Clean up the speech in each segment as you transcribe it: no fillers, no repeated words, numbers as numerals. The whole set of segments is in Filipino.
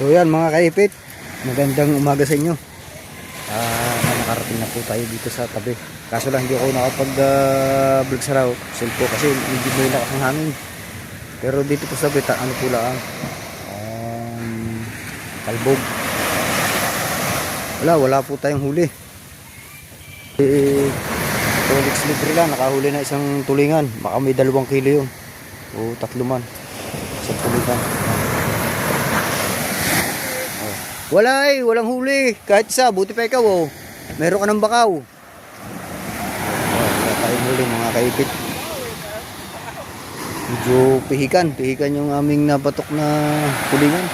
So yan mga kaipit, magandang umaga sa inyo. Nakarating na po tayo dito sa tabi. Kaso lang hindi ako nakapag vlog sa raw cellphone kasi hindi may lakas ng hangin. Pero dito po sa beta, ano po lang, kalbog. Wala po tayong huli. Tulix libre lang, nakahuli na isang tulingan. Baka may 2 kilo yun o 3 man isang tulingan. Walang huli kahit isa, buti pa ikaw meron ka ng bakaw. Wala tayong huli mga kaipit. Medyo pihikan yung aming nabatok na tulingan.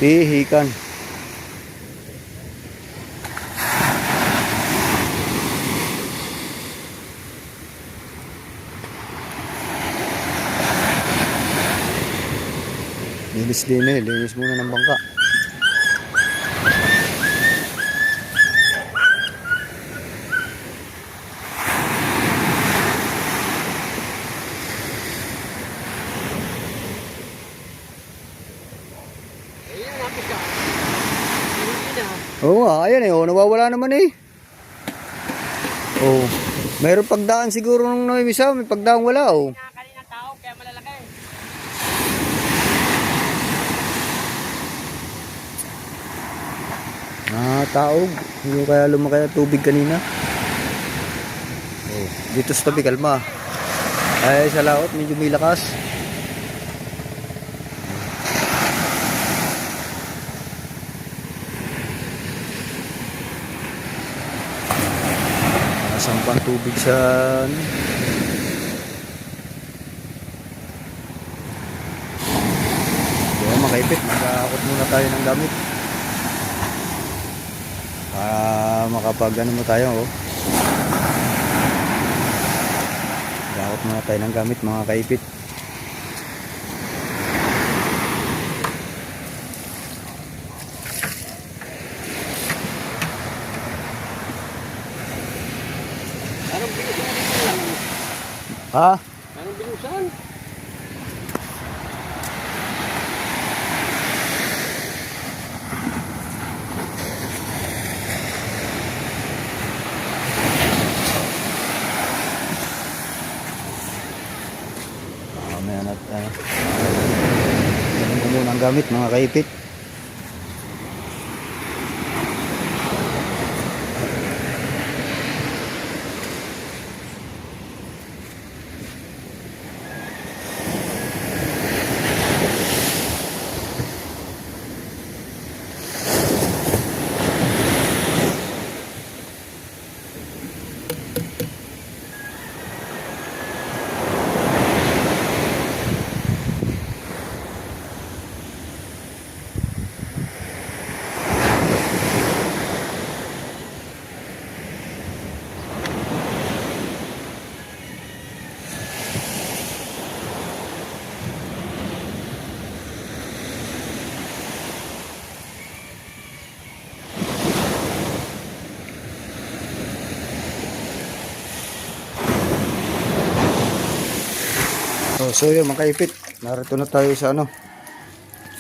Pihikan. Linis muna ng bangka. Oo nga, ayan nawawala naman mayroong pagdaan siguro nung namimisa, may pagdaan wala Kanina tao, kaya malalaki. Taog. Hindi kaya lumaki ang tubig kanina. Dito sa tabi kalma. Ay sa laot medyo may lakas. Sampang tubig sa kaya makaipit, mag-aakot muna tayo ng gamit para makapag mo tayo mag-aakot muna tayo ng gamit mga kaipit. Ha? Anong binusan? Mamaya natin muna ang gamit mga kaipit. So yun mga kaipit, narito na tayo sa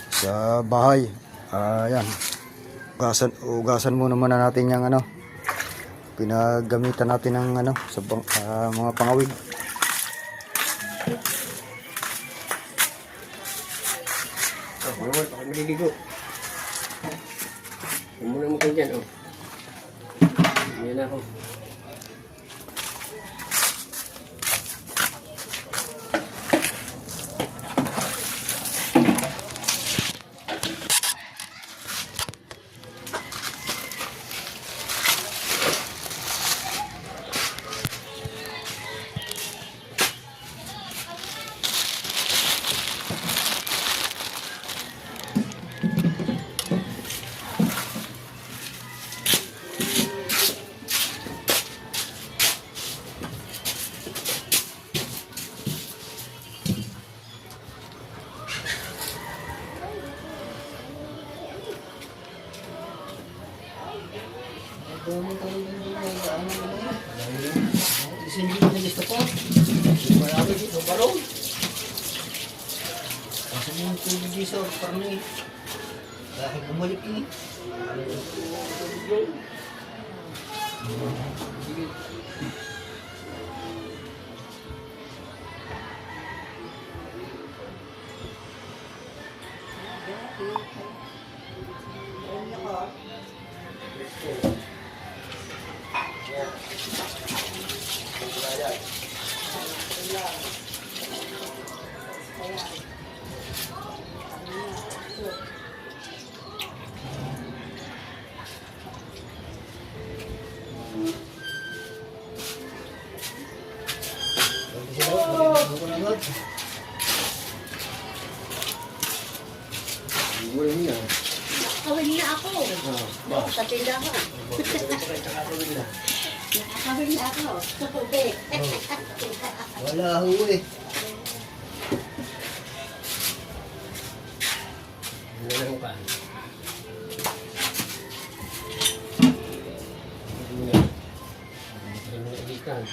sa bahay. Ayan, ugasan muna natin yung pinagamitan natin ng sa mga pangawid. Naman, baka maliligo. Muna mo kayo dyan, Yan ako. Kasi yung tubig dito sa parang dahil bumalik eh. Wala niya. Nakakawin na ako. Sa tindahan. Nakakawin na ako. Ube. Wala ho eh. Wala ko ka. Ikan.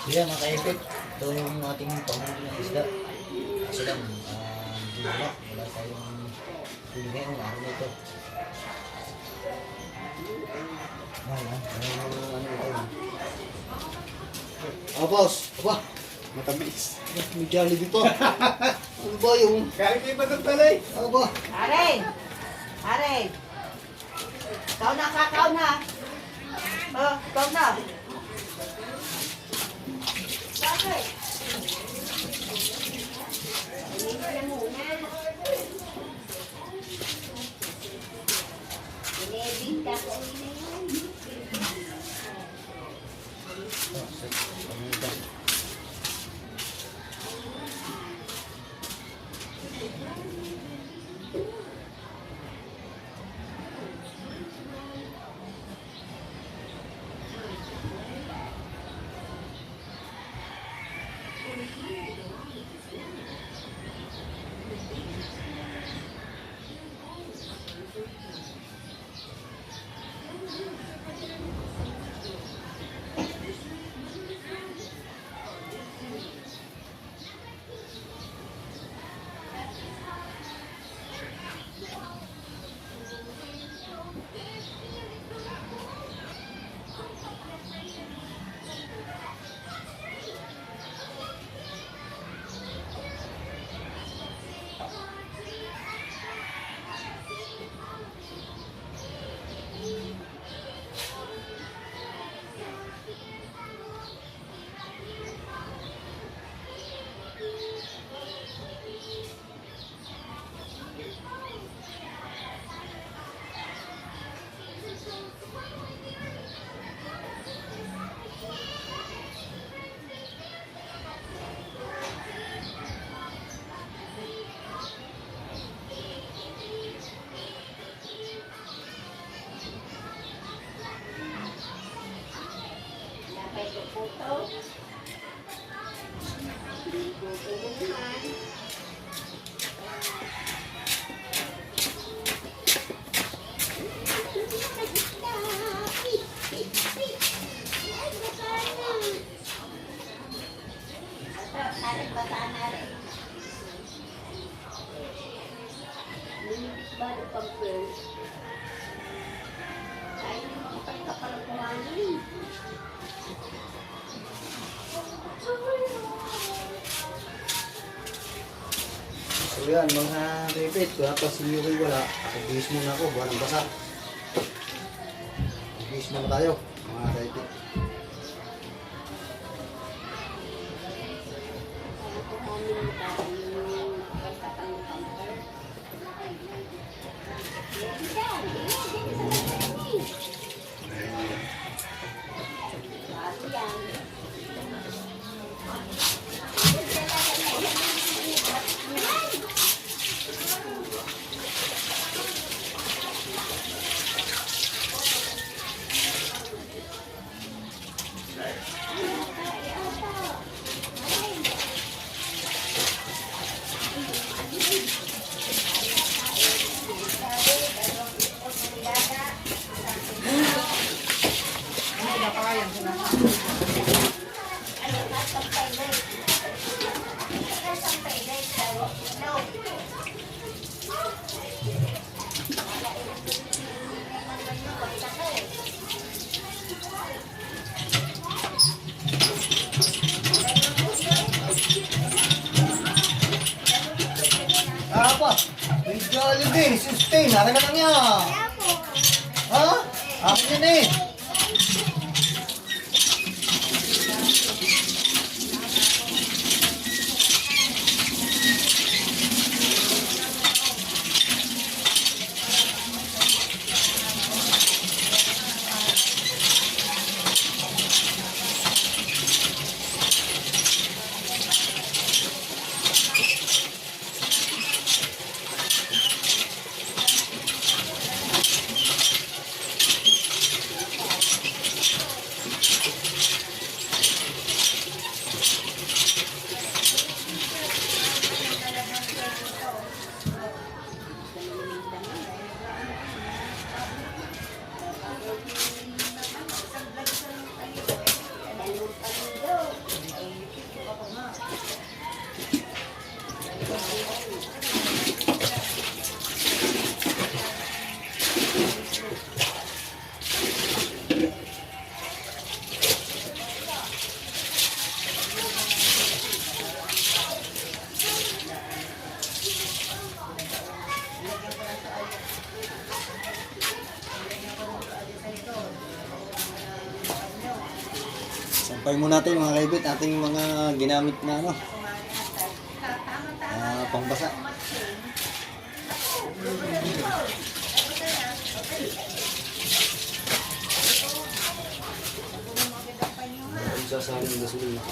Kaya mga ka-epic, ito yung ating panghuli ng isda. Kasi lang, hindi wala tayong huli ngayong araw na ito. Ano ito? Boss! Aba! Matamis. May jolly dito. Ano ba yung... Galing kayo matagtalay. Ano ba? Are! Are! Ikaw na, kakaw na. Ikaw na. Bakit? Binibigyan muna. Binibigyan ko na yun. So yan mga kaipit, kaya pa si Yuki wala, pag-bihis muna ako, buwan ng basa. Pag-bihis muna tayo, mga kaipit. Apa? May Jollibee, sustain. Nara ka lang yan. Ha? Ako yun eh. Sampay mo natin mga kaibit, ating mga ginamit na ano, pangbasa. Sasaling gasolina.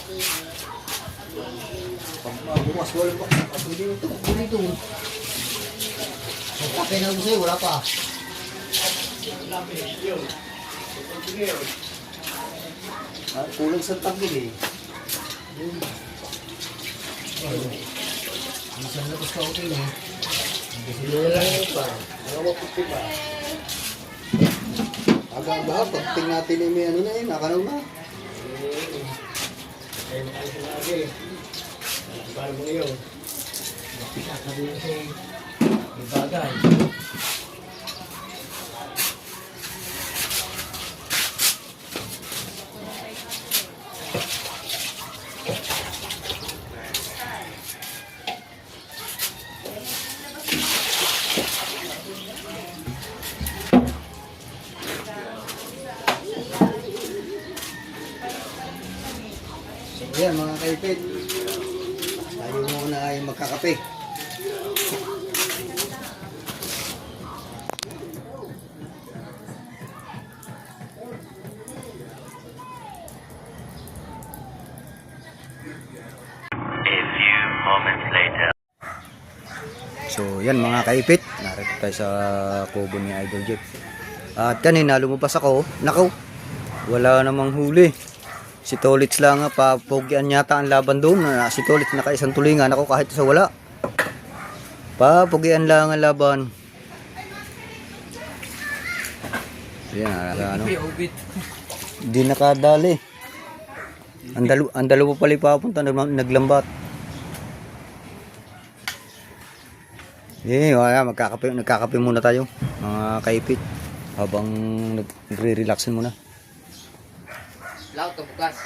Pag bukas, wala pa. Pwede nito, pwede nito. Magkapay na sa'yo, wala pa. Kulang sa tagil eh. Minsan labas ka okay lang. Hindi lang yun pa. Ayaw puti pa. Agang ba? Pagting natin yung may ano na yun. Nakanaw na. Ay, nakalisin na lagi. Paano mo ngayon? Sabi mo siya, may bagay. Ayan mga kaipid, tayo muna ay magkakape. So yan mga kaipit, narito tayo sa kubo ni Idol Jeff. At kanina lumabas ako, nakaw, wala namang huli. Si Tolits lang nga, papugyan yata ang laban doon. Si Tolits naka-isang tulingan. Ako kahit isa wala. Papugyan lang ang laban. Yan, ano. Hindi nakadali. Ang dalawa pala papunta, naglambat. Wala, nagkakape muna tayo, mga kaipit. Habang nagre-relaxin muna. Laot ka bukas.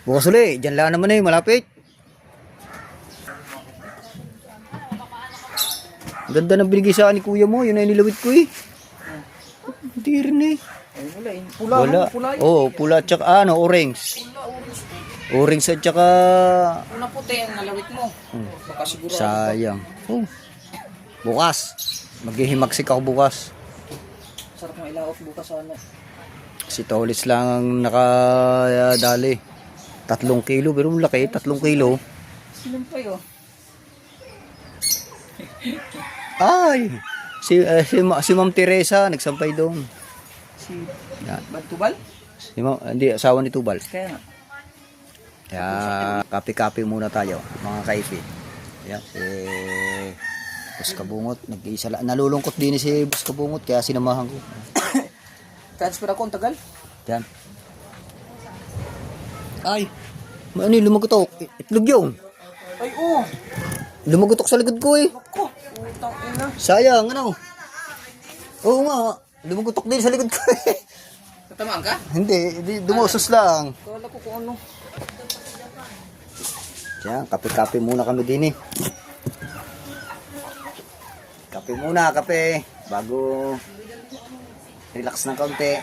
Bukas ulit, dyan lang naman malapit. Ganda ng binigay sa akin ni kuya mo, yun ay nilawit ko eh. Hindi rin eh. Ay, wala eh. Wala. Oo, pula at saka orange. Orange at saka... Una puti ang nalawit mo. Baka siguro. Sayang. Oh. Bukas. Maghihimagsik ako bukas. Sarap ng ilaot bukas sana. Si Tolits lang ang nakadali. 3 kilo, pero malaki, 3 kilo. Sino pa yun? Ay! Si Ma'am Teresa, nagsampay doon. Si Yan. Bantubal? Hindi, asawa ni Tubal. Kaya nga. Kaya, kape-kape muna tayo, mga kaipit. Yan, si Bus Kabungot. Nag-iisa lang. Nalulungkot din si Bus Kabungot, kaya sinamahan ko. Transfer ako, ang tagal. Yan. Ay! Ano yung lumagutok? Itlog yun. Ay, oo. Lumagutok sa likod ko eh. Ako, utang ina. Sayang, ano? Oo nga, lumagutok din sa likod ko eh. Tatamaan ka? Hindi, dumusos lang. Kala ko kung ano. Yan, kape-kape muna kami din eh. Kape muna, kape. Bago relax ng kaunti.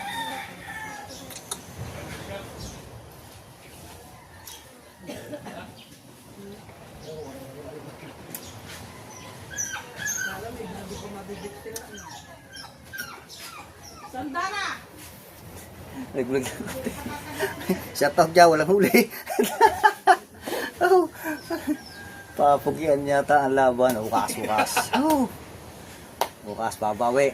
Sandana! Naglag. Shout out dyan, walang huli. Oh. Papugyan yata ang laban. Bukas. Oh. Bukas, babawi.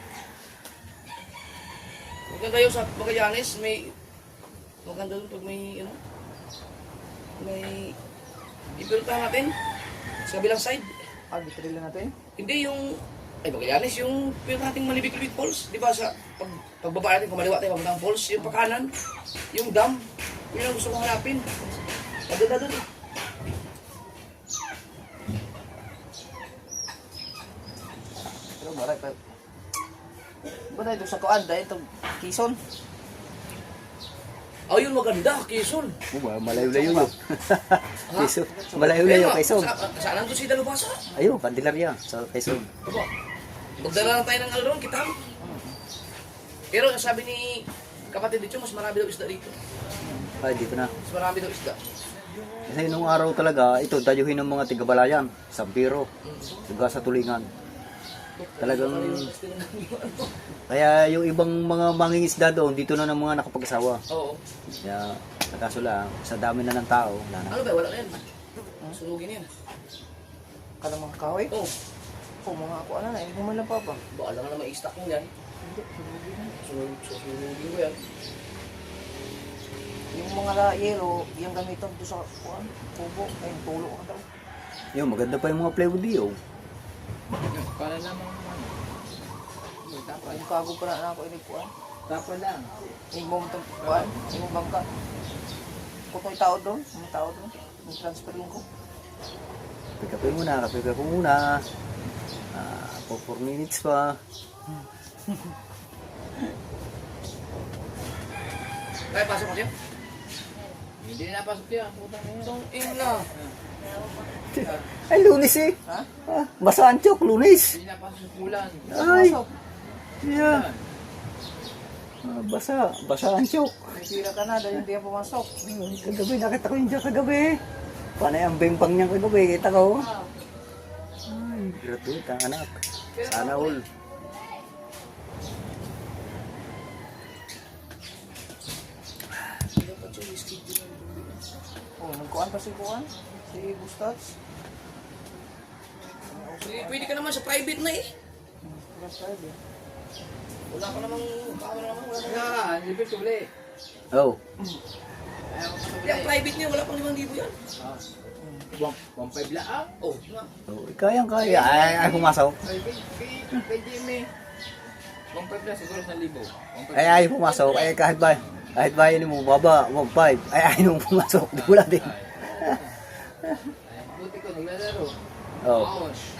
Maganda yung sa Magallanes, may maganda doon pag may ano, may ipilutahan natin sa kabilang side. Ah, dito rin lang natin. Hindi yung, ay Magallanes, yung pinuntahan natin Malibig-Libig Falls, di ba sa pagbaba natin, kumaliwa tayo, pamuntang falls, yung pakanan, yung dam, yun ang gusto kong hanapin. Maganda doon eh. Pero baray pa. Ba na ito sa kuan dahil itong Quezon. Oh, yun maganda, Quezon. Malayo-layo yun. Quezon. Malayo-layo, Quezon. Saan nandun si Dalubasa? Ayun, Candelaria sa Quezon. Diba? Magdala lang tayo ng alon, kita. Pero sabi ni kapatid dito, mas marami daw isda dito. Ay, dito na. Mas marami daw isda. Kasi nung araw talaga, ito, dayuhin ng mga tigabalayan. Sampiro. Diba sa tulingan. Talagang... Kaya yung ibang mga mangingisda doon, dito na ng mga nakapag-asawa. Oo. Kaya, nakaso lang, sa dami na ng tao, wala na. Ano ba? Wala na yan. Sunugin yan. Kalang mga kahoy. Oo. Oh, mga ako ano na, hindi mo lang pa ba? Baala nga na may stock mo yan. Hindi, sunugin na. Sunugin ko yan. Yung mga yelo, yung gamitan doon sa kuan, kubo, ay tulo ka daw. Yun, maganda pa yung mga plywood diyo. Para naman ano. Yung kago pa na ako ini kuan. Tapa lang. Yung mo itong kuan, yung bangka. Kung may tao doon, may tao doon. Yung transfer yung ko. Kape muna, kape muna. 4 minutes pa. Kaya pasok mo siya? Hindi na napasok yan. Putang ina. Itong ina. Ay, Lunes eh. Ha? Basa ang chok, Lunes. Hindi napasok bulan. Ay. Yeah. Basa ang chok. May pira ka na dahil hindi yan pumasok. Kagabi, nakita ko yun dyan kagabi. Panay ang bempang niya kagabi, kita ko. Ay, gratuita ang anak. Sana all. Oh, nagkuan pa si kuan. Si Bustats. Pwede ka naman sa private na eh. Plus 5 eh. Wala ka namang, baka naman, wala ka naman. Nga, libre tuli. Oh. Ayaw ko sa Yung private niya, wala pang 5,000 yan. 1.5 lang. Oh, nga. Oh, kayang-kaya. Ay, pumasok. Kay Jimmy. 1.5 lang siguro 1,000. Ay, pumasok. Ay, kahit ba yun mo, baba, 1.5. Ay, nung pumasok. Di wala din. Buti ko naglalaro. Oh. Ouch.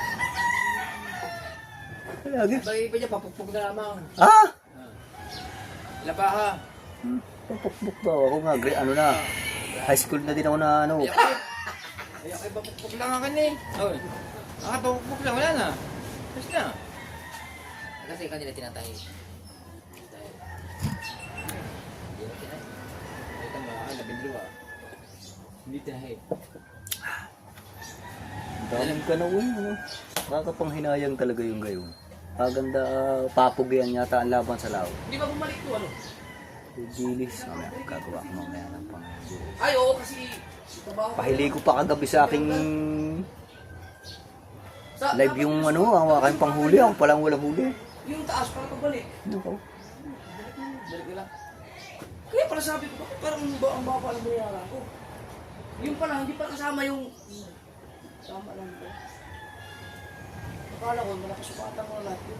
Lagi. Bagay pa niya, papukpok na lamang. Ah! Labaha. Pupukpuk ba? Ako nga, ano na. High school na din ako na ano. Ayaw kayo papukpok lang ako ni. Oh. Papukpok lang, wala na. Tapos na. Kasi kanila tinatahi. Ito ba, 12. Hindi tinahi. Daming kanawin, ano. Nakakapanghinayang talaga yung gayon. Maganda, papugyan yata ang laban sa lao. Hindi ba bumalik to, ano? Dilis. Mamaya, gagawa ko mamaya ng pang... Ay, oo, kasi... trabaho ko. Pahili ko pa kagabi sa aking Sa- live yung ano, ang aking panghuli. Ako palang walang huli. Yung taas, para pagbalik. Nako. Balik ko lang. Kaya pala sabi ko, bakit parang ang baba ng bayaran ko? Yung pala, hindi pa kasama yung... Sama lang ko. Akala ko, malakasukatan ko na lahat yun.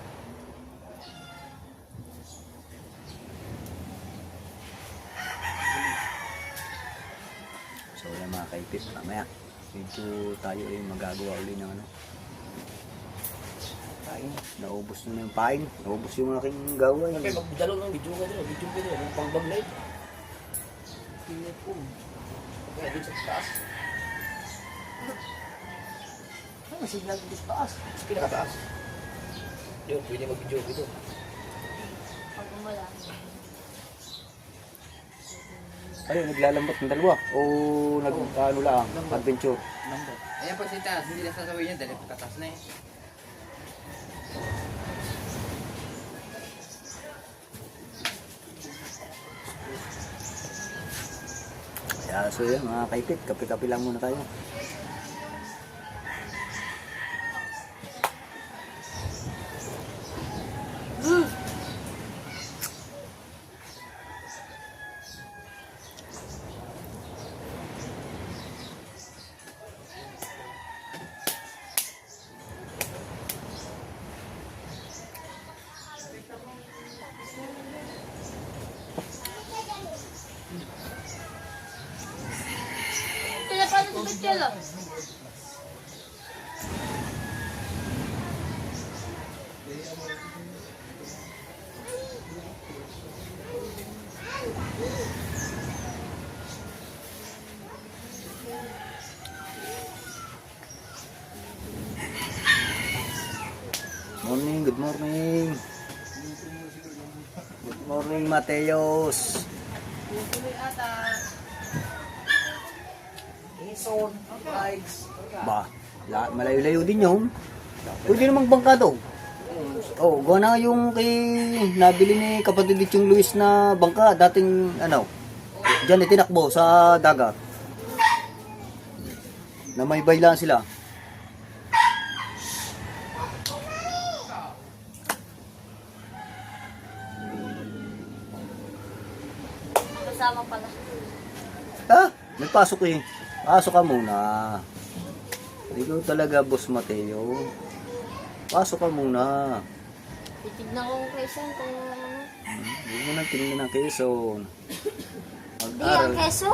So yan mga kaipit, mamaya. Medyo tayo ay magagawa uli ng ano. Pain. Naubos na yung pain. Naubos yung aking gawa. Okay, magdalo ng video ka doon. Video ka doon. Yung pang-bag live. Tingnan ko. Kaya doon sa taas. May signal dito sa taas. Pinakataas. Yun, pwede mag-video ko ito. Pag umala. Ay, naglalambot ng dalawa. O nag-ano lang, adventure. Ayan po si taas, hindi na sasabihin niya dahil pagkatas na eh. Kaya so yan mga kaipit, kape-kape lang muna tayo. Kaya paano sa Betchelo? Morning, good morning. Good morning, Mateos. Ison, likes. Ba, malayo-layo din yun. Pwede namang bangka daw. Oh, gawa na yung kay nabili ni kapatid yung Luis na bangka dating ano. Diyan itinakbo sa dagat. Na may baylan sila. Kasama pala. Ha? May pasok eh. Pasok ka muna. Ikaw talaga, Boss Mateo. Pasok ka muna. Titignan ko kung Quezon kung ano. Huwag mo nang tingnan ng Quezon. Di, ang keso.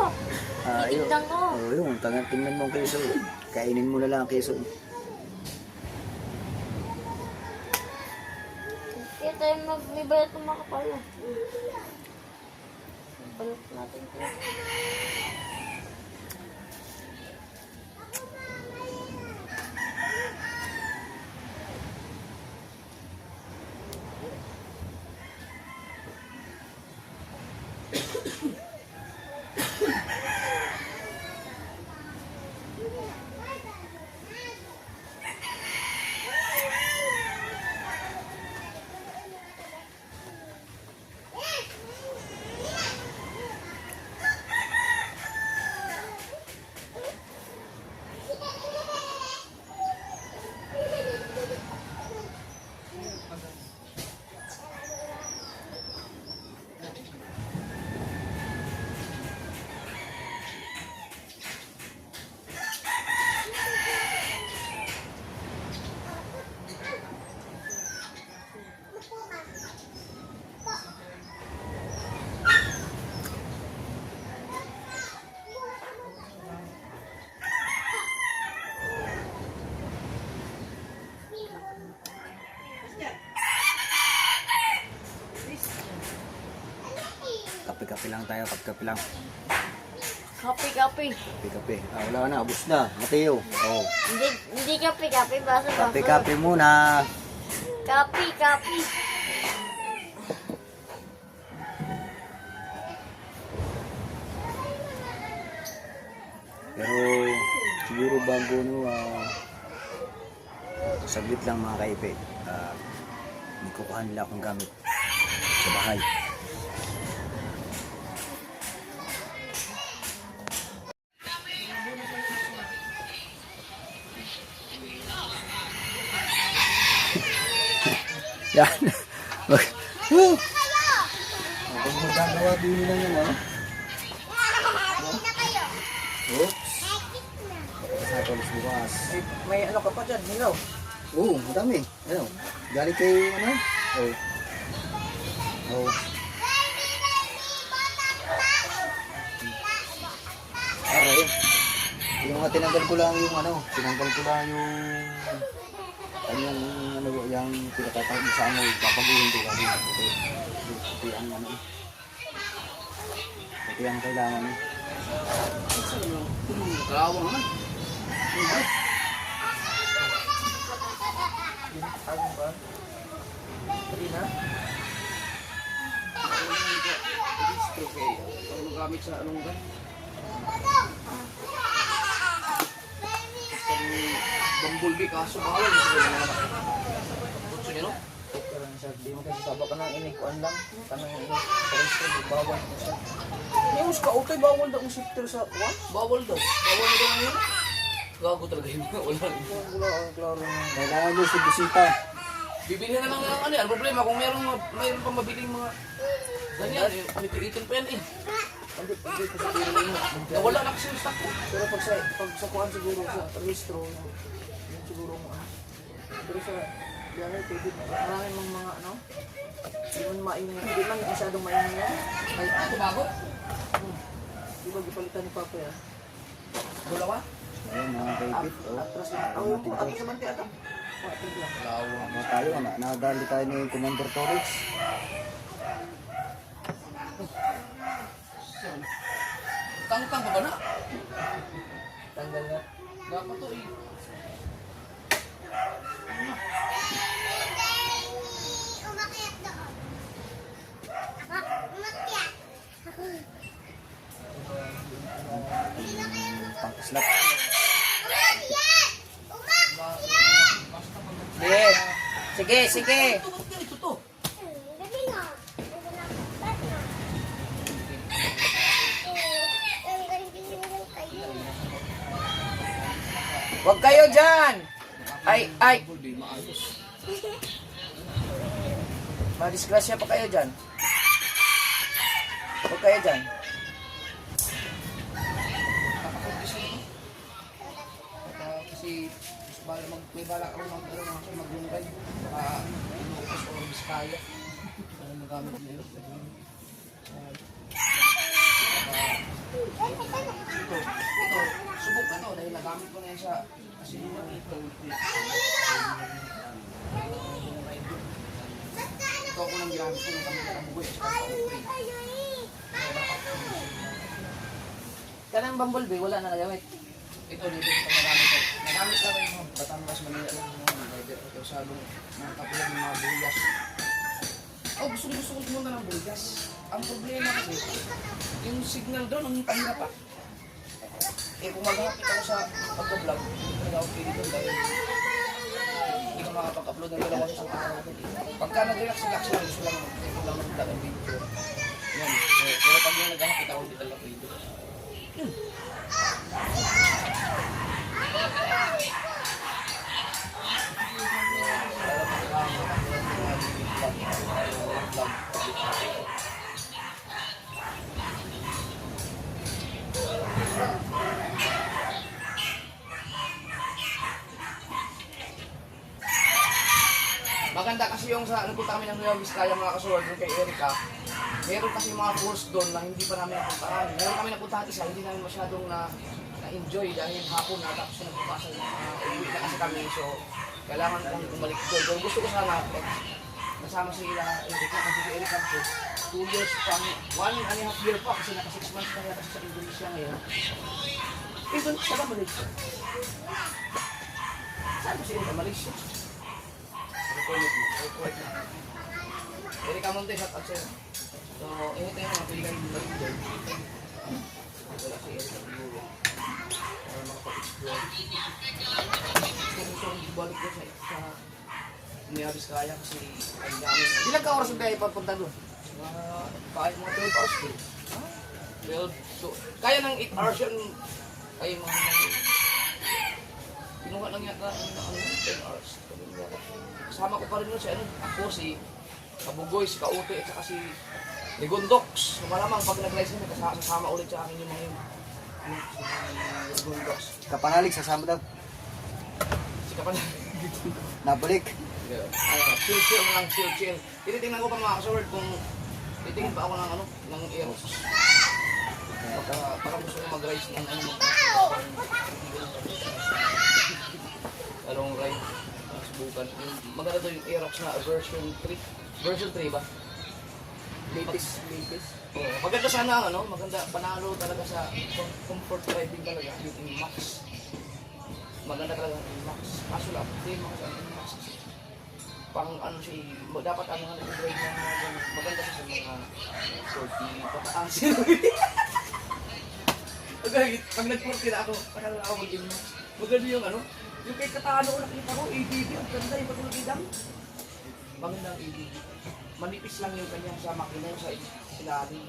Ah, yun. Titignan ko. Oh, yun. Tingnan mo ang Quezon. Kainin mo na lang ang Quezon. Kaya tayo magbibayat ng mga kapala. Balot natin ito. Kape lang tayo, kape lang. Kape. Kape. Wala na, abos na. Mateo. Oh. Hindi kape, baso. Kape muna. Kape. Pero siguro bago saglit lang mga kaipe. May kukuha nila akong gamit sa bahay. Yan. Kung magagawa din nila yung Oops. Sa tulis bukas. May ano ka pa dyan, hilaw. Oo, madami. Ano? Galing kay ano? Oh. Oh. Okay. Yung tinanggal ko lang yung kanyang yung pinatatawag sa ano, papaguhin ko kasi ito ang ano. Ito ang kailangan eh. Kalawang naman. Agong ba? Hindi na? Okay. Ang gamit sa anong ba? Bumblebee kaso bawal. Gusto niya no? Pero siya, di mo kasi sabak ka ng inikuan lang. Kanang inik, bawal ko siya. Yung ka okay, bawal daw ang shifter sa kuwan? Bawal daw. Bawal na daw ngayon. Gago talaga yun. Wala. Wala ang klaro na. Kailangan nyo si bisita. Bibilihan na lang ng ano yan. Problema kung mayroon pa mabiling mga ganyan. Panipigitin pa yan eh. Hindi ko sa pinili. Wala na kasi yung stock ko. Pero pag sa kuwan siguro sa registro, yun siguro mo ano. Pero sa biyahe, pwede marami mong mga ano. Hindi man masyadong maingay yan. Ay, ito bago. Di ba gipalitan ni Papa yan? Dalawa? Ayun mga kaibit. Atras lang. Atras naman kaya ito. Atras lang. Ano tayo, nadali tayo ni Commander Torres. Tangtang pa ba na? Tanggal na. Dapat to eh. Pangkislap. Sige. Ito to. Huwag kayo dyan! Ay! Madisgrasya pa kayo dyan. Huwag kayo dyan. Kasi may balak ako maglungkay. Baka Ilocos o Vizcaya. Ano magamit nila? Ito, subok na to dahil nagamit ko na yan sa kasi yung ito. Ito ako lang ginamit ko yung kamila ng buhay. Kanang bumblebee, wala na nagamit. Ito dito sa nagamit ko. Nagamit lang yung mga Batangas, Manila lang yung mga rider. Ito sa mga kapilang ng mga buligas. Oh, gusto ko pumunta ng buligas. Ang problema kasi, yung signal doon, ang pahirap pa. Eh, kung maghapit ako sa pagka-vlog, hindi talaga ako pili doon dahil hindi ko makapag-upload ng dalawa sa mga natin. Pagka nag-relax-relax lang, gusto lang mag-vlog ang video. Yan. Pero pag yung naghapit ako, hindi talaga pili doon. Maganda kasi yung sa nagpunta kami ng Nueva Vizcaya mga kasuwag yung kay Erica. Meron kasi mga course doon na hindi pa namin napuntahan. Meron kami napuntahan isa, hindi namin masyadong na-enjoy dahil hapon na tapos nagpunta sa uwi na kasi kami. So, kailangan kong bumalik doon. Pero gusto ko sana, nasama si Erica kasi si Erica kasi 2 years pa, 1.5 year pa kasi naka 6 months na yata sa Indonesia ngayon. Even sa Malaysia. Saan ba siya sa Malaysia? Record na. Eric Amonte, shout out sa'yo. So, ito yung mga pilihan yung balik doon. Wala si Eric Amonte. Para makapag-explore. Gusto kong balik doon sa Niyabis kaya kasi ang dami. Ilang ka oras ang kaya papunta doon? Kahit mga 12 hours din. 12 to. Kaya ng 8 hours yun. Ay mga pinuha lang yata ng 10 hours. Kasama ko pa rin yun si ano. Ako si Kabugoy, si Kautoy at saka si Ligondox. So malamang pag nag-license na kasama ulit sa akin yung mga yun. Si Ligondox. Kapanalig, sasama daw. Si Kapanalig. Nabalik. Chill lang, chill. Tinitingnan ko pa mga kasaward kung titingin pa ako ng ano, ng Aerox. Baka gusto ko mag-rise ng ano, long ride. Subukan. Maganda to yung Aerox na version 3. Version 3 ba? Latest. Oh, maganda sana ang ano, maganda, panalo talaga sa comfort driving talaga, yung Max. Maganda talaga yung Max. Kaso lang, hindi makasama yung Max. Pang ano siya, dapat ano nga nag-drive na maganda siya sa mga 40 pataas. Pag nag-40 na ako, pakala ako mag-in Max. Maganda yung ano, yung kay Katano ko nakita ko, ADB, ang ganda yung patulog idang. Maganda ang ADB. Manipis lang yung kanya sa makina yung sa ilalim.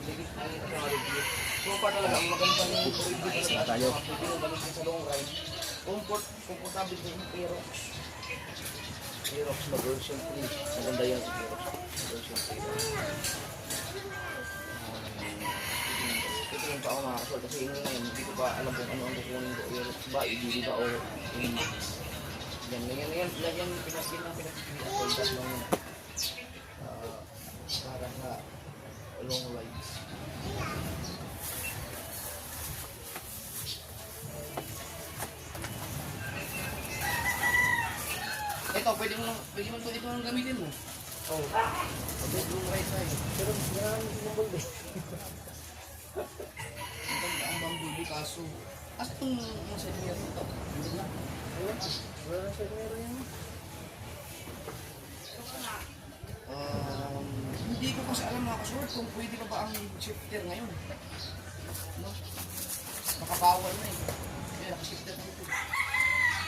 Sige, nakita ko nga review. So pa talaga, ang maganda yung review talaga. Ang maganda sa long ride. Comfortable din yung Aerox. Aerox na version 3. Maganda yan si Aerox. Version 3. Titingin pa ako mga kasol kasi yun ngayon, hindi ko pa alam kung ano ang kukunin ko. Aerox ba, EDB ba o yung Max. Yan, pinagpilihan ako. Das lang yun. Para sa long rides. Ito, pwede mo ito ang gamitin mo. Oo. Pwede long ride tayo. Pero maraming sinabog eh. Ang bambubi kaso. Asa itong sa inyo ito? Hindi na. Wala na sa inyo yan. Hindi ko kasi alam mga kasword kung pwede pa ba ang shifter ngayon. No? Makabawal na eh. Kaya nakashifter na ito.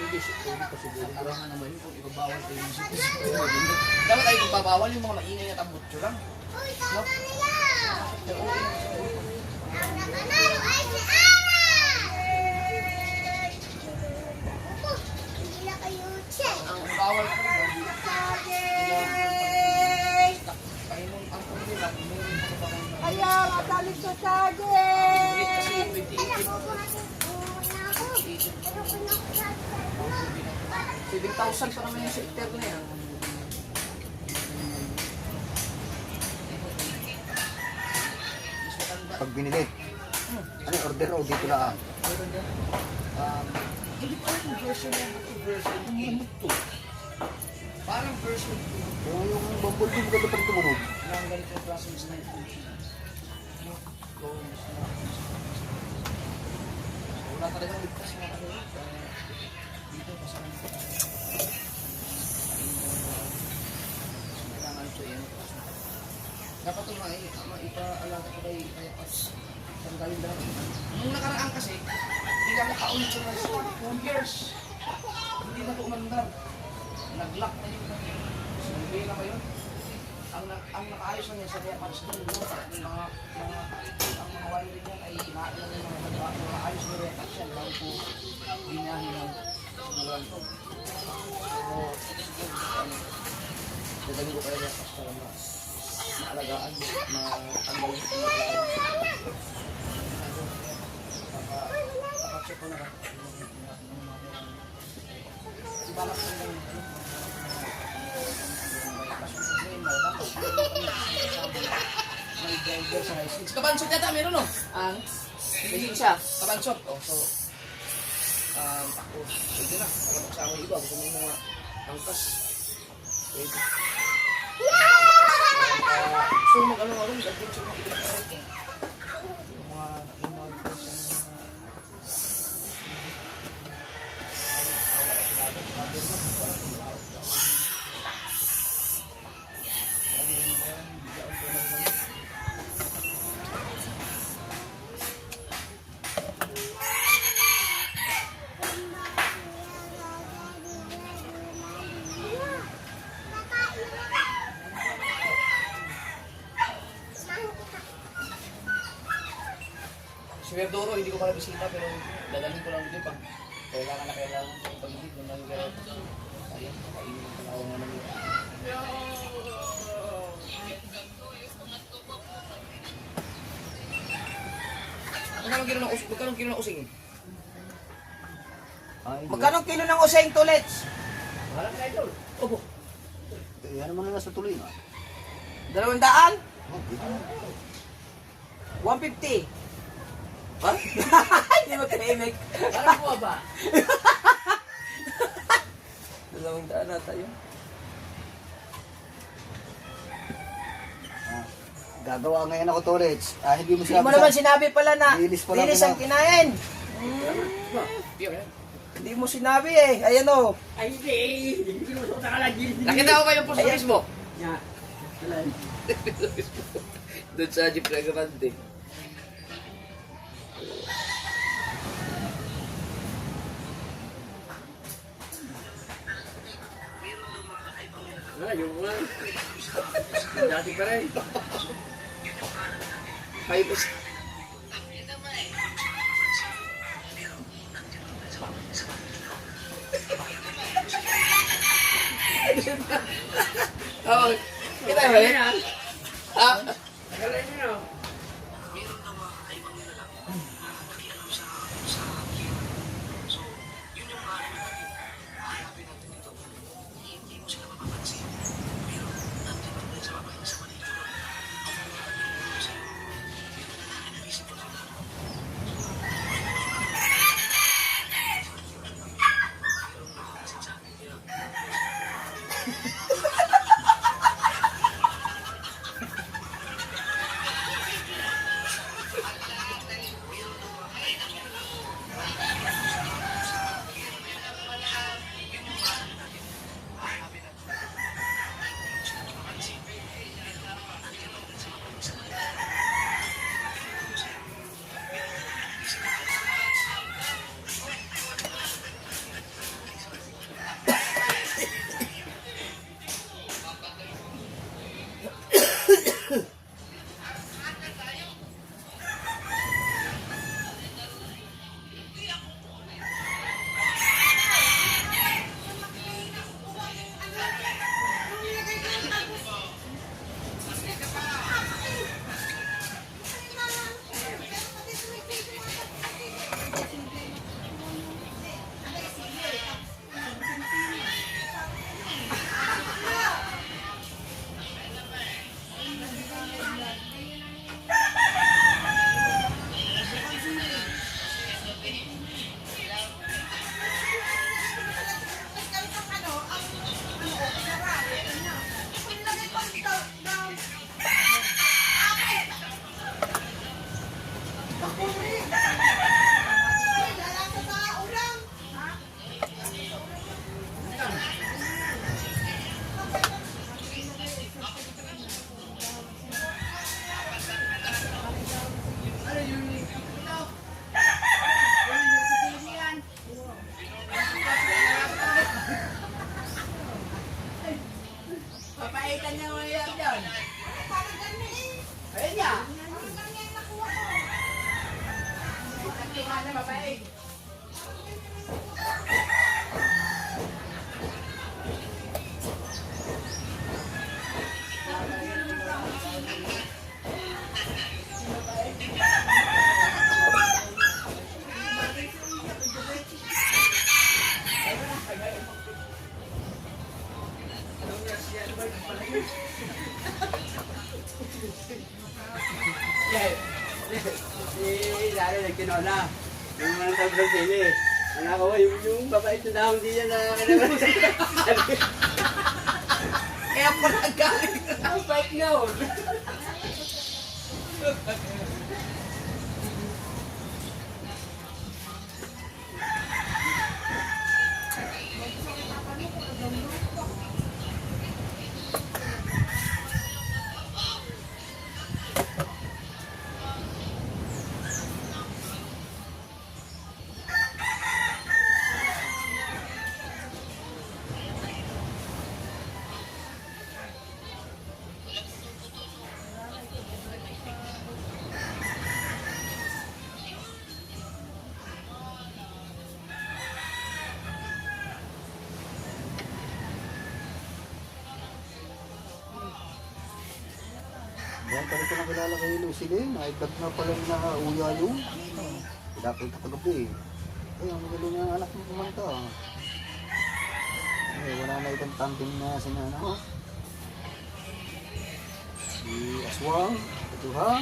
Pwede pa siguro. Arangan naman yun kung ibabawal ko yung shifter. Dapat tayo ibabawal yung mga maingay na tambutso lang. No? Ang bawal ko na Ayaw, matalis sa saging! $7,000 pa naman yung shifter na yan. Pag binili. Ano yung order o dito na Hindi pa rin version yan. Version 2. Parang version 2. yung bumblebee ka dapat tumunog. Lang ganito yung klaseng snipe. Wala talagang ligtas na ano. Dito kasama. Kailangan ito yan. Dapat ito maipaalala ko kay Pas. Tanggalin dapat. Nung nakaraan kasi, hindi lang nakaulit ko na 2 years. Hindi na ito umandar. Nag-lock na yun. Hindi na ba yun? Ang nakaayos na niya sa kaya Pas doon, ang mga wiring niya ay inaayos na niya mga ayos na rin siya bago po ginahin ng siguran ko. So, dadali ko kaya niya para maalagaan, matanggal yung check ko na lang. Balak ko lang may driver sa high school. Kabansot yata meron no? Ang lisensya. Kabansot. Oh, so ako, pwede na. Para magsama yung iba. Gusto mo yung mga angkas. Pwede. So mag-ano nga rin, dagdag sa mga electric. Yung mga Si Verdoro, hindi ko pala bisita pero dadalhin ko lang dito pag kailangan na kailangan sa pag-ibig ng mga pero ayun, kainin ko na ako naman yun. Magkano kilo ng using? Ay, Magkano kilo ng useng tulits? Walang idol. Opo. yan naman na nasa tuloy na. 200? Oh, 150? Ha? Hindi magkaimik. Parang buwa ba? 200 na tayo. Gagawa ngayon ako Torets. Hindi mo Hindi mo naman sinabi pala na Lilis pa lang lilis ang ako. kinain. Piyo yan. Hindi mo sinabi eh. Ayan o. Ay, hindi. Hindi ko sinusuot ang kalagil. Nakita ko kayo po sa Facebook. Yan. Doon sa Jeep Regamante. Ah, yung mga. Dati pa rin. Kayo po Oo. Kita mo eh? Ah, Galing nyo. Papaitan niya mo yan dyan. Ayun niya. Tingnan na mapait. Lalo nagtinola. Yung mga tagbang sili. Anak ko, yung babait na dahon di yan na kailangan. Kaya pala galing na bike yun. Yan, pala ito nakilala kay Lucy din. Naikat na pala na uya yung. Dapat kagabi eh. Ay, ang magaling na anak mo kumanta. Eh, wala na itong tandem na sinana. Oh. Si Aswang, ito ha.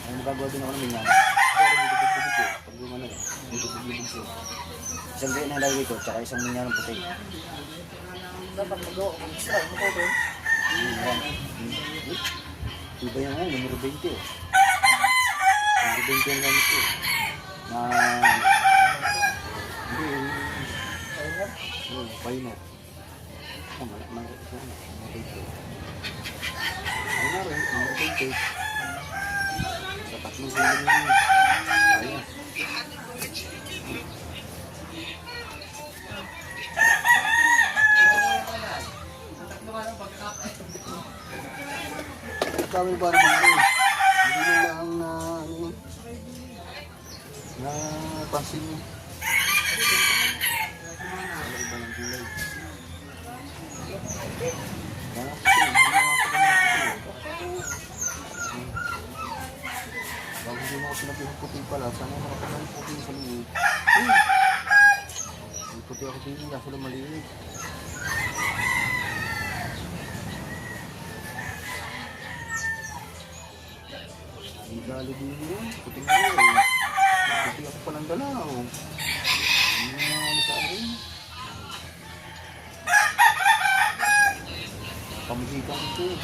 Ay, magagawa din ako ng minyan. Pero bibig-bibig ko. Pag lumana na, bibig-bibig ko. Isang gaya na lagay ko, tsaka isang minyan ng puti. Dapat mag-go. Mag-extra. Ano ko doon? Iba yan ngayon, numero 20 oh. Numero 20 ang gamit ko. Na... Hindi, pioneer. Numero 20. Ay na rin, numero 20. Sa tatlong silang yun. Kaya. Kami ba naman ito? Hindi mo lang na ano, na pansin mo. Wala iba ng gulay. Kaya kasi, hindi mo ako naman ito. Bago hindi mo ako sinabihan puti pala, sana makapagay ng puti sa liit. May puti ako din, kaso lang maliit. Hindi dali din yun, puting ko eh. Puti ako pa ng dalaw. Hindi na ano sa akin. Pamusikan ko eh.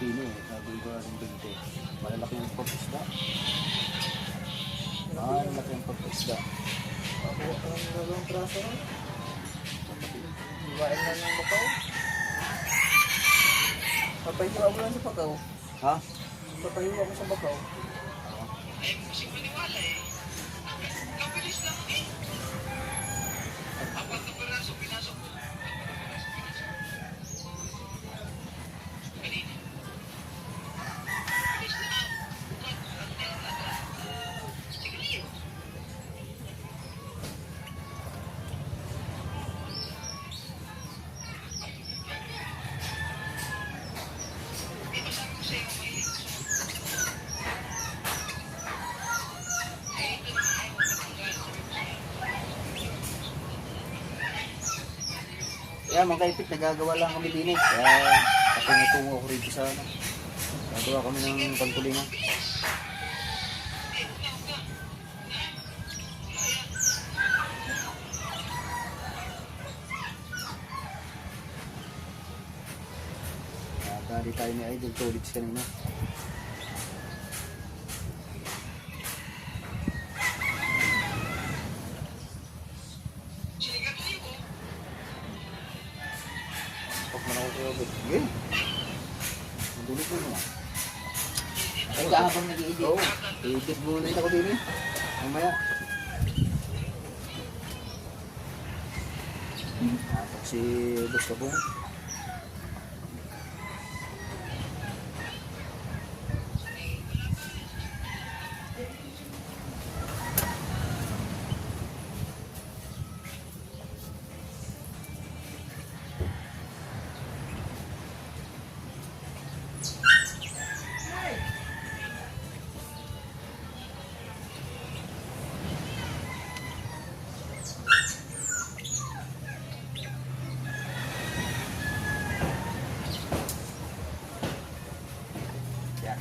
Tino eh. Sabi ko rin 20. Malalaki yung pag-isda. Malalaki yung pag-isda. Pakuha ka ng dalawang traso. Iwain na ng bakaw. Papahiwa mo lang sa bakaw. Ha? Papahiwa mo sa bakaw. Kaya mga kaipit, nagagawa lang kami din eh. Kaya patungo ako rito sa ano. Nagawa kami ng pagtulingan. Dali tayo ni Idol Tolits kanina. Pag man ako kayo, sige. Mandulog mo naman. Ay, kahabang nag-i-edit. Oo, i-edit muna ako din eh. Mamaya. Tapos si Boss Kabong. Yan.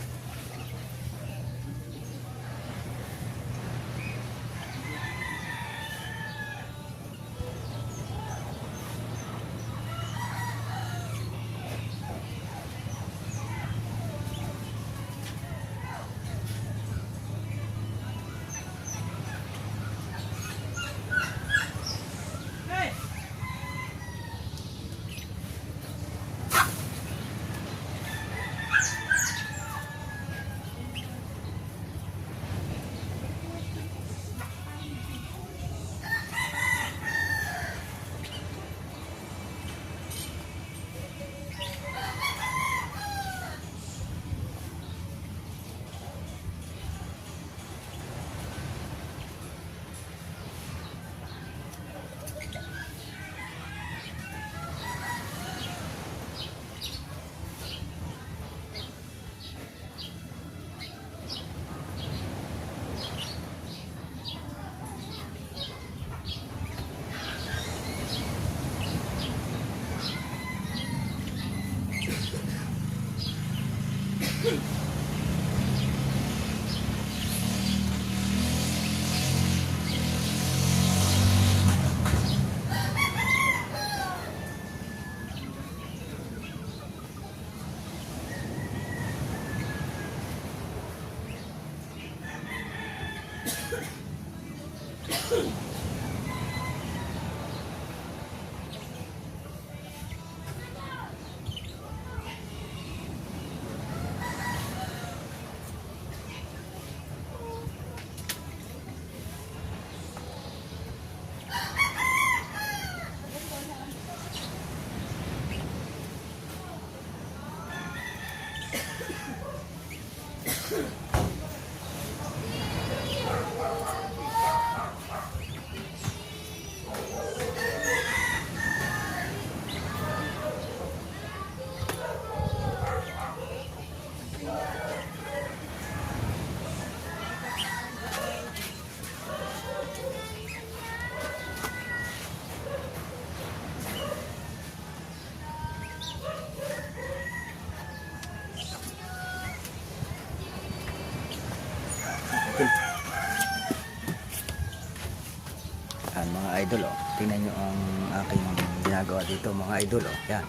Mga idol oh, tingnan nyo ang aking ginagawa dito mga idol oh. Yan,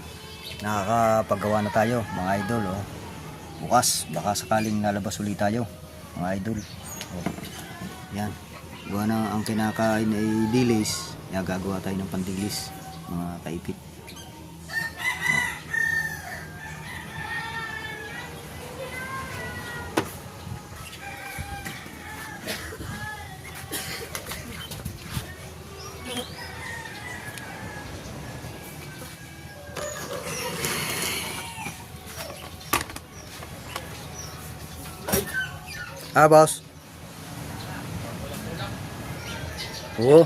nakakapagawa na tayo mga idol oh. bukas baka sakaling lalabas ulit tayo mga idol. Oh, yan, gawa na ang kinakain ay dilis, yan, gagawa tayo ng pandilis mga kaipit. Ah, boss. Oo.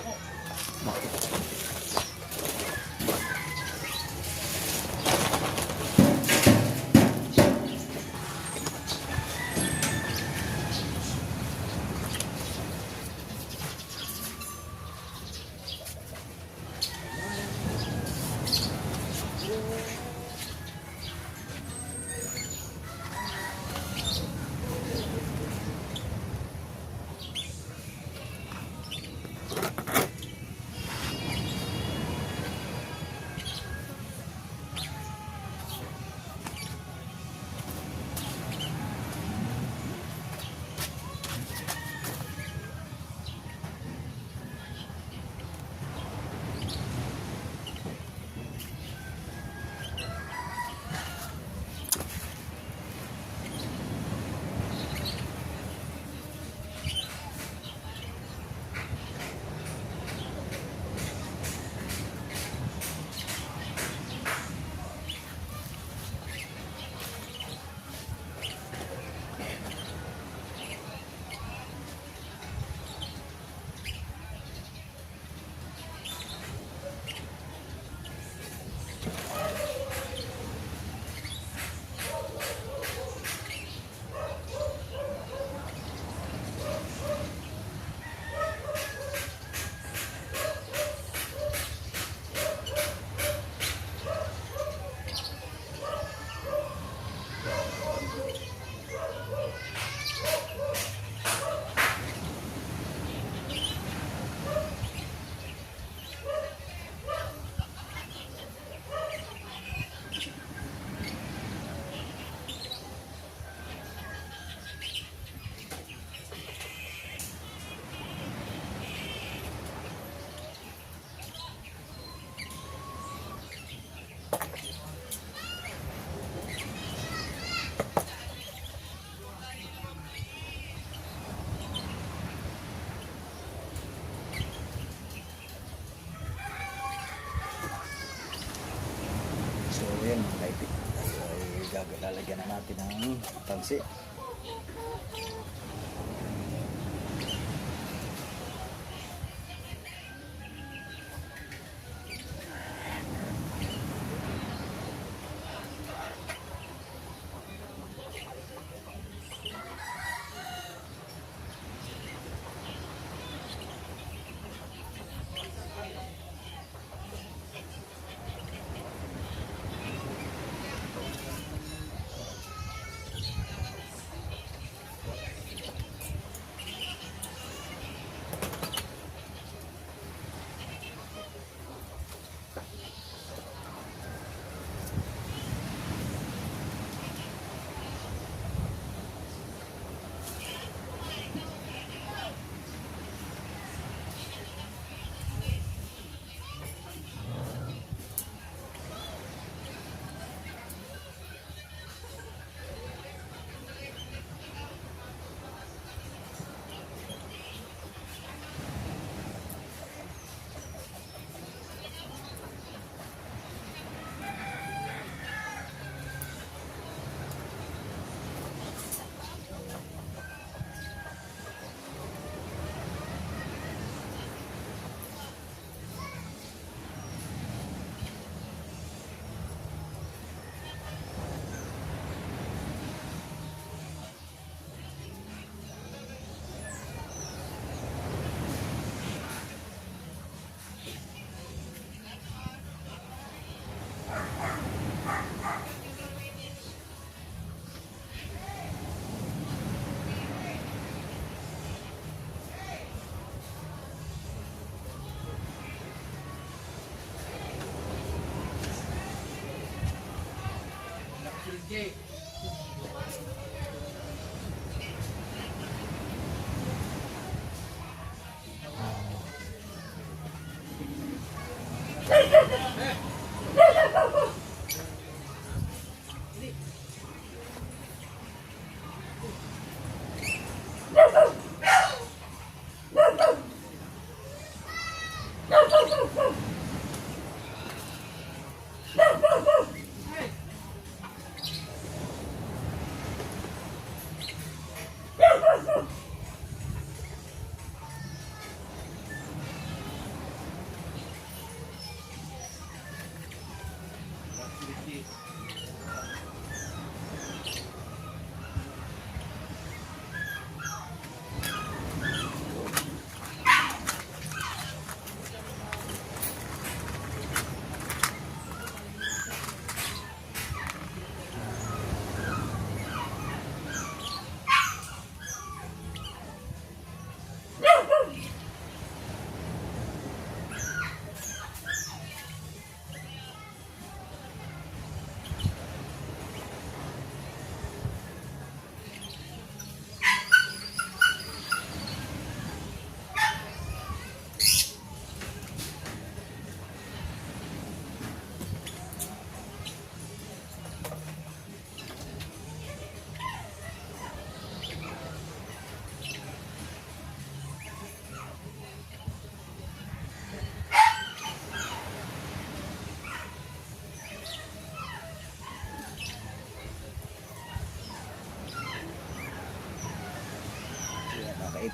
So yun, kaipit. Ay lalagyan na natin ng tansi.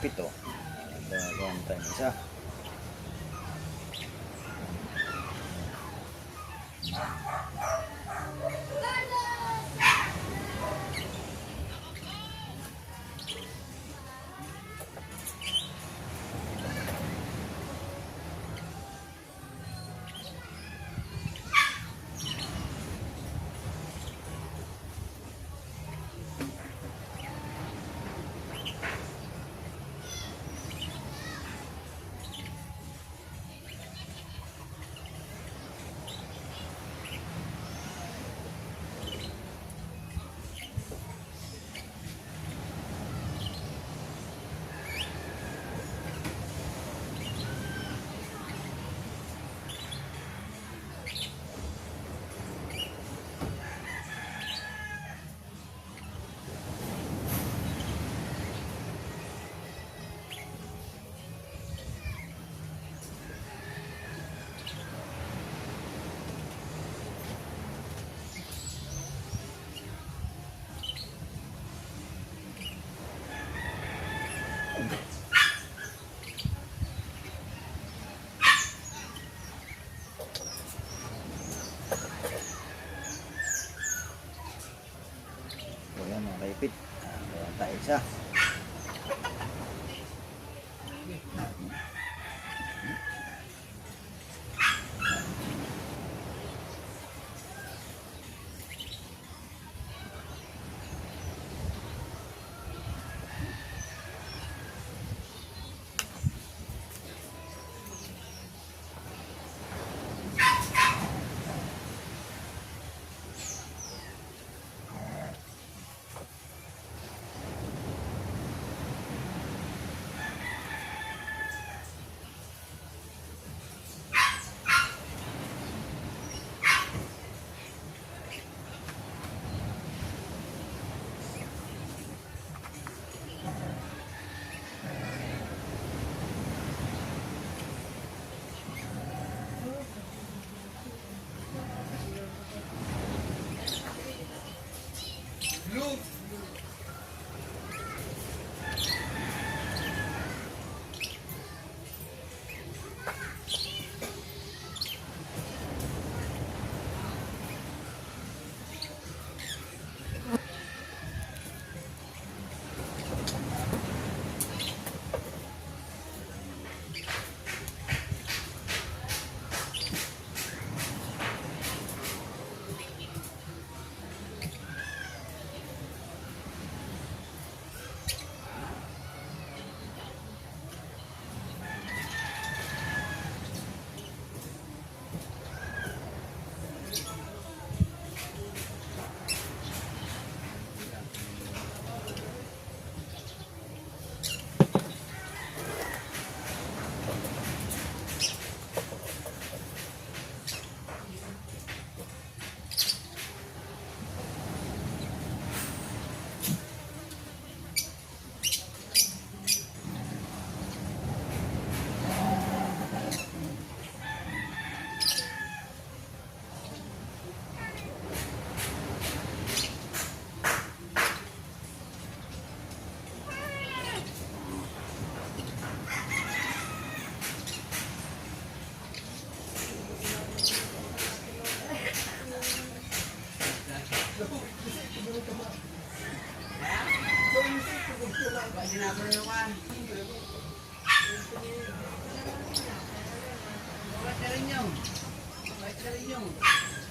kaipit oh. Gawin tayo ng isa. So yan mga kaipit. Gawin tayo isa.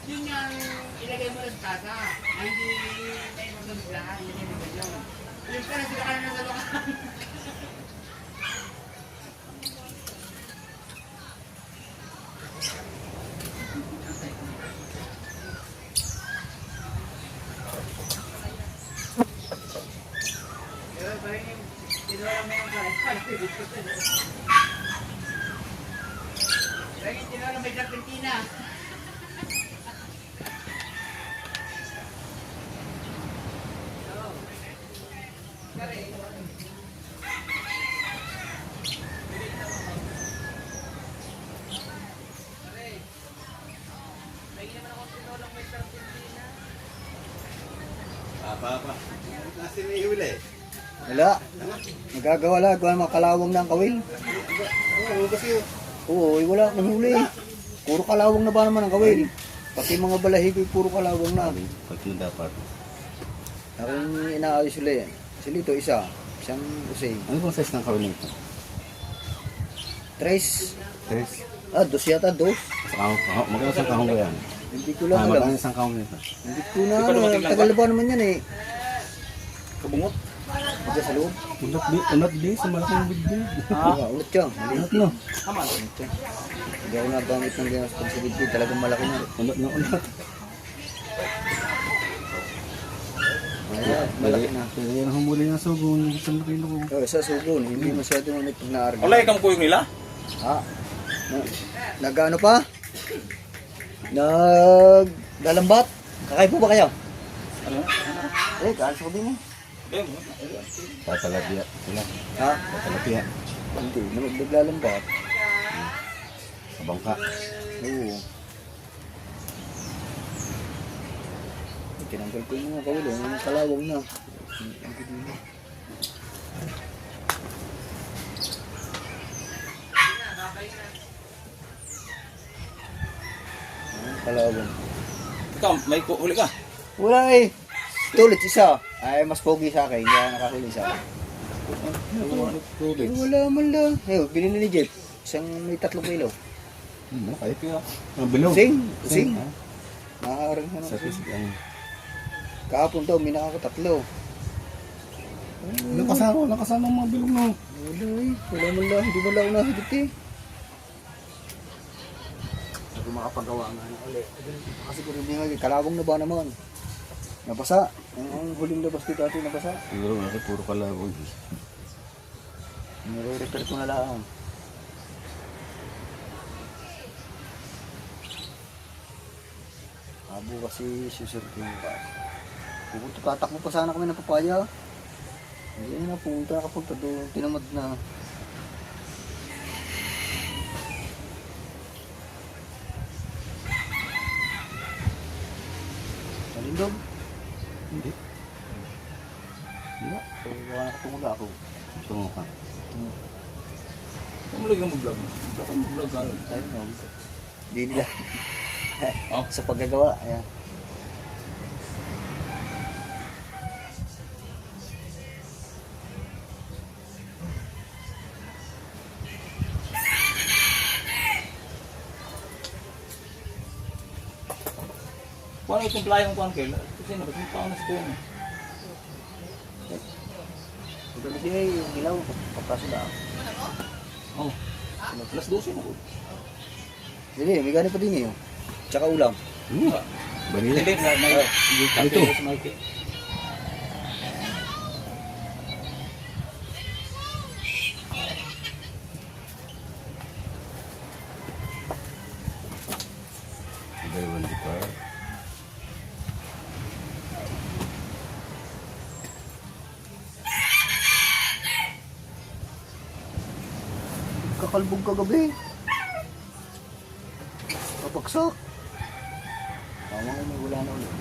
Yun yung ilagay mo sa tasa. Ay, hindi tayo magsabilahan. Ilagay mo yun. Yung ka na sila ka na ng dalawa. Pero parang yung tinawala mo yung kaya. Parang yung tinawala mo yung Argentina. Wala. Nagagawa lang, gawa ng mga kalawang na ang kawil. Oo, kasi Oo, wala nang huli. Puro kalawang na ba naman ang kawil? Pati mga balahibo, puro kalawang na. Pag na dapat. Aking inaayos ulit. Sila ito isa. Isang usay. Ano bang size ng kawin nito? Tres. Tres. Dos yata, dos. Magkano sa kahong ba yan? Hindi ko lang Magkano alam. isang kahong nito? Hindi ko na alam. Tagal na ba naman yan eh. kabungot. Diyan sa loob. Unat di sa malaking bigbil. Ulit yan. Unat no. Ulit yan. Hindi ako nabanggit ng ganyan responsibility. Talagang malaki na. Unat na unat. Ayan, malaki na. Pero yan humuli ng sugo. Isang kilo ko. Sa sugon, hindi masyadong ulit pag naarga. Wala ikang kuyong nila? Ha? Nag-ano pa? Nag-lalambat? Kakain po ba kayo? Ano? Kaalis ko din eh. Tatalapia. Sila. Ha? Tatalapia. Hindi, naglalambat. Sa bangka. Oo. Tinanggal ko yung mga kawilo, yung kalawang na. Kalawang. Ikaw, may huli ka? Wala eh. Tulit isa. Ay, mas pogi sa akin. Kaya nakahuli sa akin. Wala man lang. Eh, binili ni Jeff. Isang may 3 kilo. Kahit ka. Bilog. Sing. ha? Nakakarang na Sa fish lang. Kahapon daw, may nakakatatlo. Nakasama ang mga bilog no. Wala eh. Wala man lang. Hindi mo lang nahigit eh. Hindi makapagawa nga na ulit. Kasi kung hindi nga, kalawang na ba naman? Nabasa. Ang huling labas dito dati nabasa. Siguro nga puro kalabog. Nire-repair ko na lang. Abo kasi susur ko yung bus. Pupunta, tatakbo pa sana kami ng papaya. Hindi na punta, nakapunta doon. Tinamad na. Malindog? Hindi. Wala. So, baka nakatungula ako. Tungo ka. Kumulig ka mag-vlog. Baka mag-vlog ka. Ayun, no. Hindi nila. Oh. Sa paggagawa, ayan. Kung ano itong playong kuhan kayo? Kasi nabat mo pa na sa kuhan. Ito din yung ilaw, papaso na. Oh. Plus 12 na ko. Hindi, may gani pa din yun. Tsaka ulam. Barila. Hindi, na Ito. sa market. Dalawan di pa. Kakalbog kagabi. Kapagsak. Tama nga, may wala na ulit.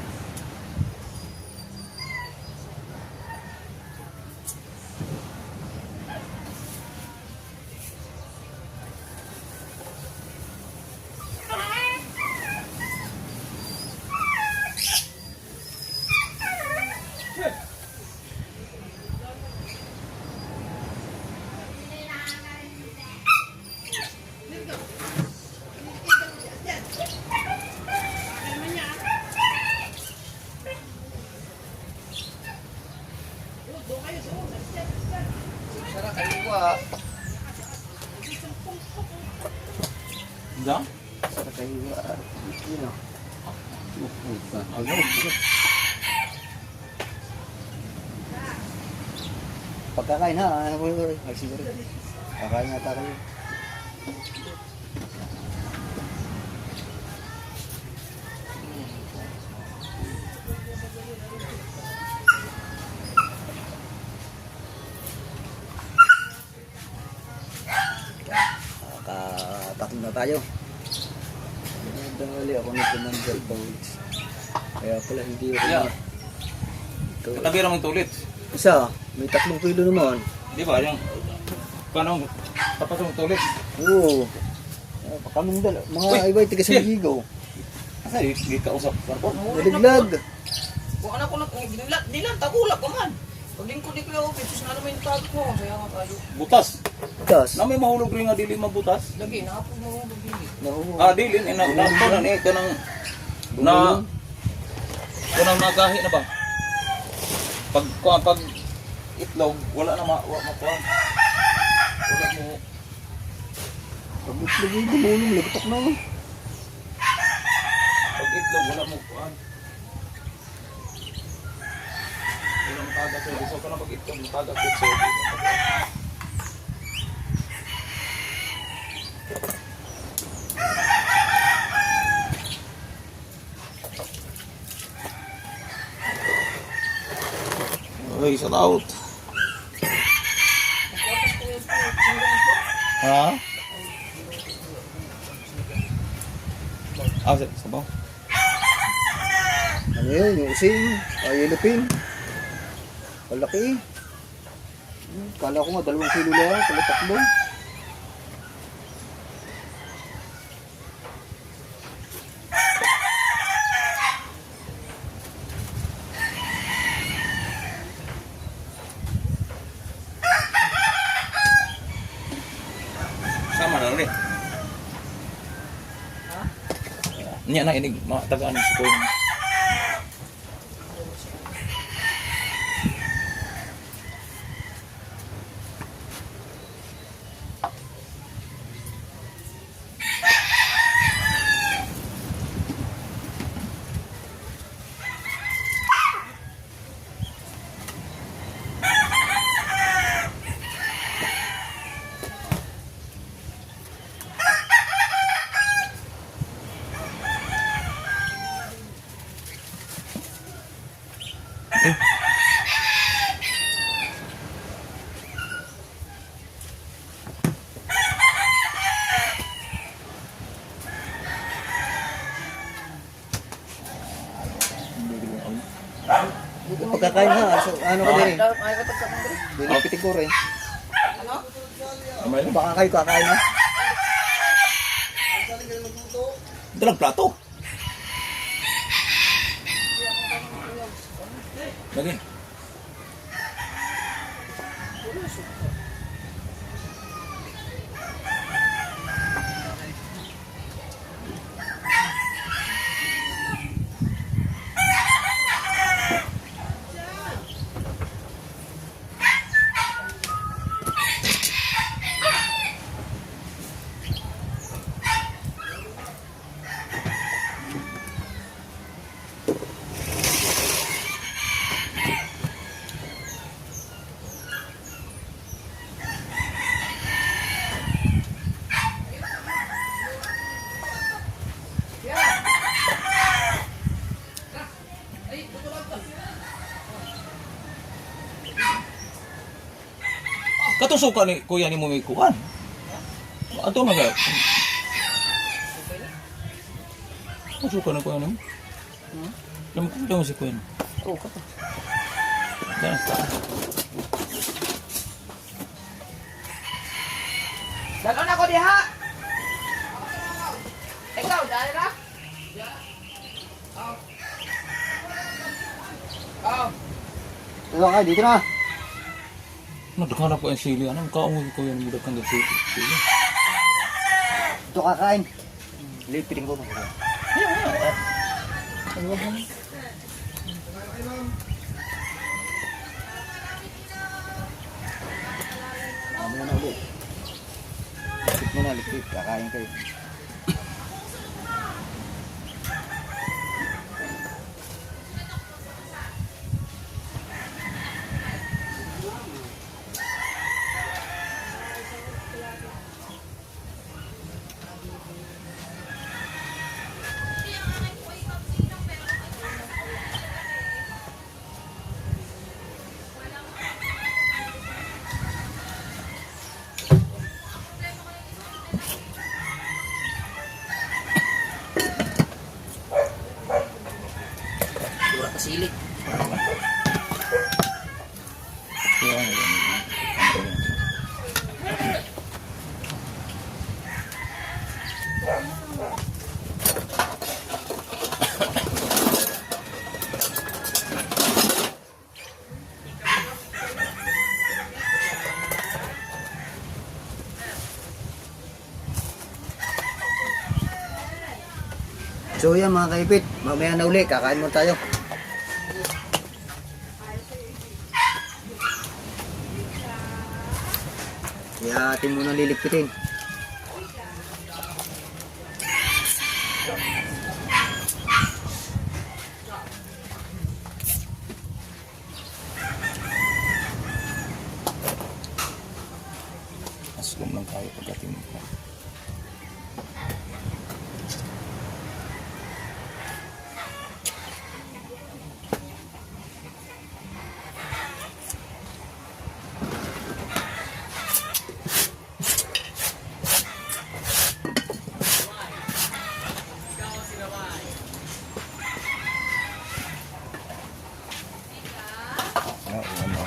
Sarap kaliwa. Diyan? Sa kayo, yun o. Pagkakain ha, nagsiguro. Kakain nga tayo. Nakakatakot na tayo. Dangali ako na Commander Bowles. Kaya pala hindi ako Yeah. Ito. Nakabira mong tulit. Isa, may 3 kilo naman. Di ba? Yung, paano, tapos yung tulit. Oo. Kaming dala. Mga Uy, iba, tiga sa ligaw. Asa, di kausap. Daliglag. Kung anak ko na, di lang, tagulak ka man. Pagling ko di ko yung office, na naman yung tag mo. Saya nga tayo. Butas. Tas. Na may mahulog rin nga dili mabutas. Lagi, nakapag mo yung bibili. Dili, inato na ni, kanang, na, kanang nagahi na ba? Pag itlog, wala na makuha. Wala mo. Pag itlog yung gumulong, lagtok na. Pag itlog, wala mo kuha. Wala mo taga sa so ka na pag itlog, mo taga sa Ay, sa out. Ha? Sabaw. Ano yun, yung using, yellow pin. Palaki. Kala ko nga 2 kilo lang, pala 3. Sama na rin. Niya na inig, tagaan si Kuya. Pagkakain ha, so, ano ka din eh. Ay, katagkat mo rin. Dinipitig ko rin. Ano? Baka kayo kakain ha. Dalang plato. Lagi. Katong suka ni kuya ni mo may kuan. Ato na ga. Katong suka na kuya ni mo. Lam ko si kuya. Oo, kato. Diyan sa. Dalon ako diha. Ikaw, dali na? Oh. Ito ka, dito na. Nagdakhan po ang sili. Anong kaungi ko yan? Mudakhan ng sili. Ito kakain. Lipiting ko. Ano na ulit. Lipit mo na, lipit. Kakain kayo. Sura ka silik. Kaya ano yan. So yan mga kaipit, mamaya na uli, kakain mo tayo. Kaya atin muna liligpitin. Askom lang tayo pagdating mo. Ano?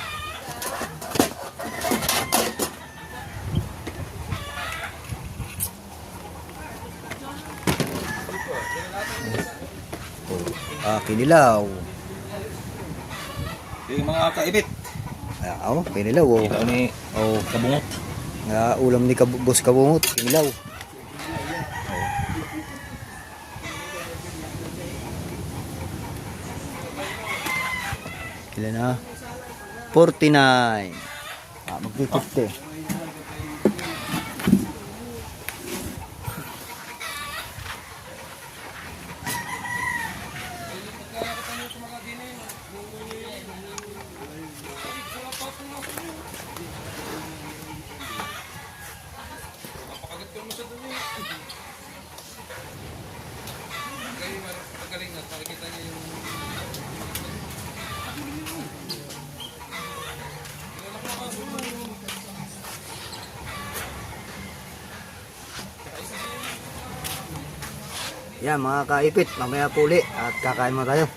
Kinilaw. Yung mga kaibit. Kinilaw. Oh. Ito ni kabungot. Ulam ni Boss Kabungot, kinilaw. Ilan na? 49. Magpipite. Yan mga kaipit, mamaya po uli at kakain mo tayo.